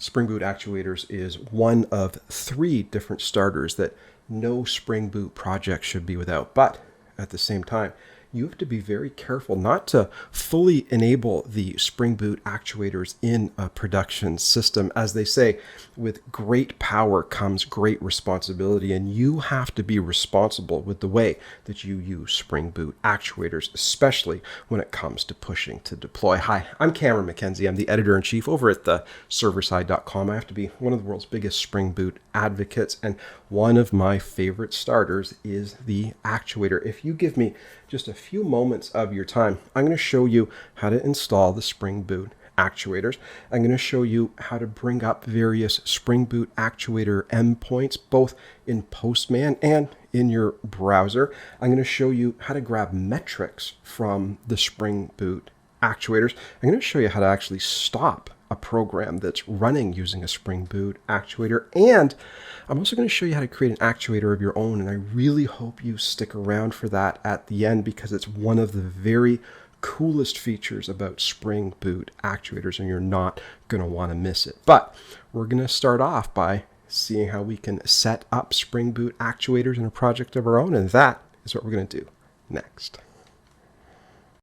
Spring Boot Actuators is one of 3 different starters that no Spring Boot project should be without. But at the same time, you have to be very careful not to fully enable the Spring Boot actuators in a production system. As they say, with great power comes great responsibility, and you have to be responsible with the way that you use Spring Boot actuators, especially when it comes to pushing to deploy. Hi, I'm Cameron McKenzie. I'm the editor-in-chief over at the serverside.com. I have to be one of the world's biggest Spring Boot advocates, and one of my favorite starters is the actuator. If you give me just a few moments of your time, I'm going to show you how to install the Spring Boot actuators. I'm going to show you how to bring up various Spring Boot actuator endpoints, both in Postman and in your browser. I'm going to show you how to grab metrics from the Spring Boot actuators. I'm going to show you how to actually stop a program that's running using a Spring Boot actuator, and I'm also going to show you how to create an actuator of your own, and I really hope you stick around for that at the end because it's one of the very coolest features about Spring Boot actuators, and you're not going to want to miss it. But we're going to start off by seeing how we can set up Spring Boot actuators in a project of our own, and that is what we're going to do next.